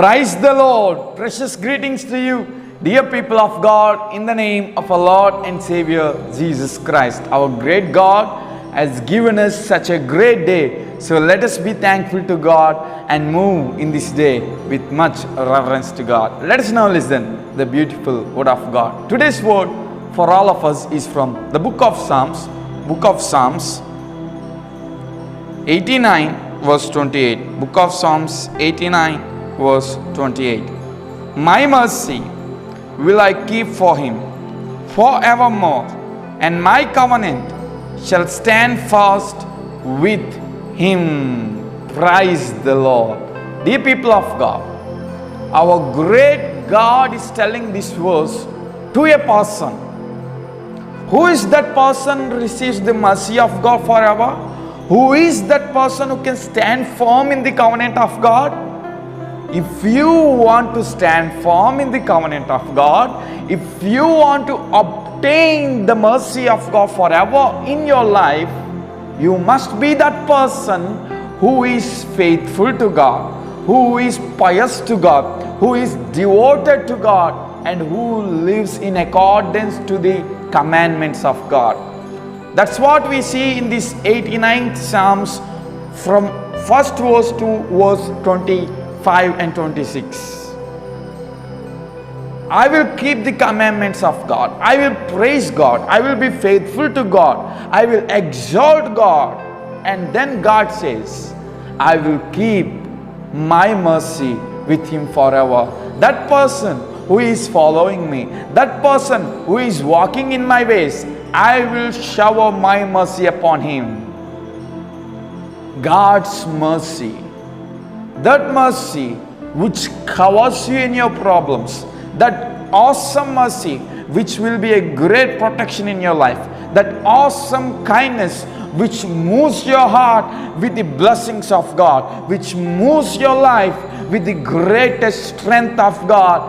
Praise the Lord. Precious greetings to you, dear people of God, in the name of our Lord and Savior, Jesus Christ. Our great God has given us such a great day. So let us be thankful to God and move in this day with much reverence to God. Let us now listen the beautiful word of God. Today's word for all of us is from the book of Psalms 89 verse 28. Book of Psalms 89 verse 28. My mercy will I keep for him forevermore, and my covenant shall stand fast with him. Praise the Lord. Dear people of God, our great God is telling this verse to a person. Who is that person who receives the mercy of God forever? Who is that person who can stand firm in the covenant of God? If you want to stand firm in the covenant of God, if you want to obtain the mercy of God forever in your life, you must be that person who is faithful to God, who is pious to God, who is devoted to God, and who lives in accordance to the commandments of God. That's what we see in this 89th Psalms from first verse to verse 25 and 26. I will keep the commandments of God. I will praise God. I will be faithful to God. I will exalt God. And then God says, I will keep my mercy with him forever. That person who is following me, that person who is walking in my ways, I will shower my mercy upon him. God's mercy, that mercy which covers you in your problems, that awesome mercy which will be a great protection in your life, that awesome kindness which moves your heart with the blessings of God, which moves your life with the greatest strength of God,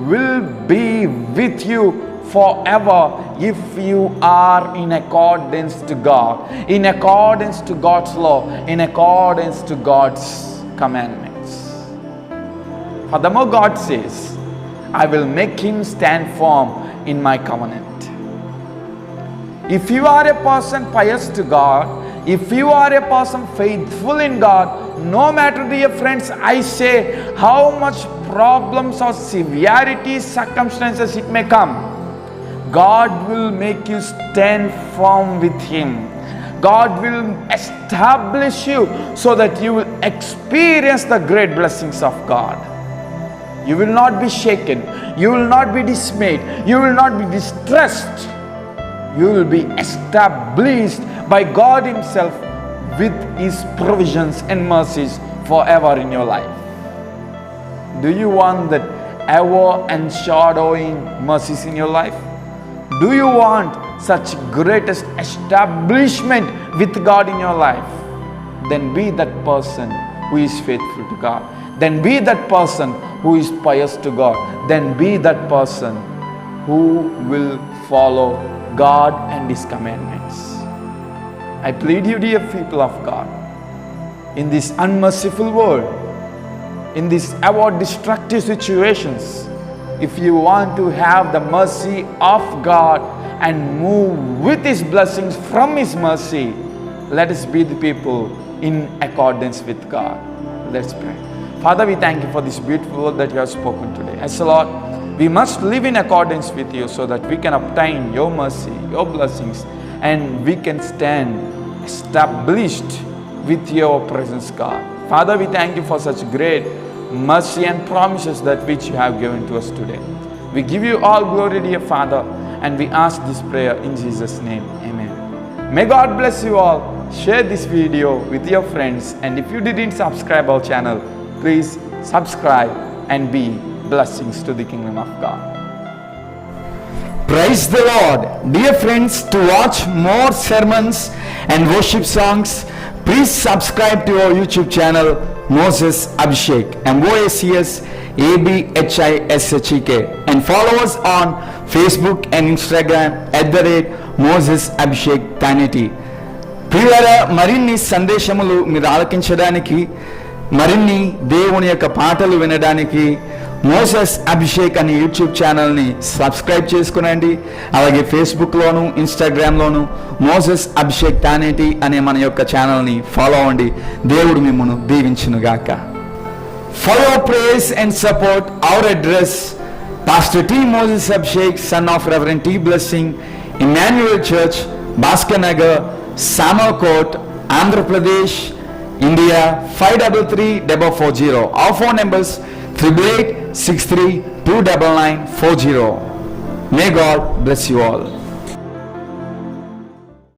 will be with you forever if you are in accordance to God, in accordance to God's law, in accordance to God's commandments. Furthermore, God says, I will make him stand firm in my covenant. If you are a person pious to God, if you are a person faithful in God, no matter, dear friends, I say how much problems or severities, circumstances it may come, God will make you stand firm with him. God will establish you so that you will experience the great blessings of God. You will not be shaken. You will not be dismayed. You will not be distressed. You will be established by God himself with his provisions and mercies forever in your life. Do you want that ever enshadowing mercies in your life? Do you want such greatest establishment with God in your life? Then be that person who is faithful to God. Then be that person who is pious to God. Then be that person who will follow God and his commandments. I plead you, dear people of God, in this unmerciful world, in these ever destructive situations, if you want to have the mercy of God and move with his blessings from his mercy, let us be the people in accordance with God. Let's pray. Father, we thank you for this beautiful word that you have spoken today. As the Lord, we must live in accordance with you so that we can obtain your mercy, your blessings, and we can stand established with your presence, God. Father, we thank you for such great mercy and promises that which you have given to us today. We give you all glory, dear Father, and we ask this prayer in Jesus' name. Amen. May God bless you all. Share this video with your friends, and if you didn't subscribe our channel, please subscribe and be blessings to the kingdom of God. Praise the Lord. Dear friends, to watch more sermons and worship songs, please subscribe to our YouTube channel, Moses Abhishek, MOSES ABHISHEK, and follow us on Facebook and Instagram @Moses Abhishek Tanity. ప్రియులారా, మరిన్ని సందేశములు మీరు ఆలకించడానికి మరిన్ని దేవుని యొక్క పాటలు వినడానికి Moses Abhishek అనే YouTube ఛానల్ని సబ్స్క్రైబ్ చేసుకునండి. అలాగే ఫేస్బుక్లోను ఇన్స్టాగ్రామ్లోను మోసెస్ అభిషేక్ తానేటి అనే మన యొక్క ఛానల్ని ఫాలో అవ్వండి. దేవుడు మిమ్మల్ని దీవించునుగాక. For your praise and support, our address, Pastor T. Moses Abhishek, son of Reverend T. Blessing, Emmanuel Church, Bhaskar Samal Court, Andhra Pradesh, India 533-440. Our phone numbers 888-63-29940. May God bless you all.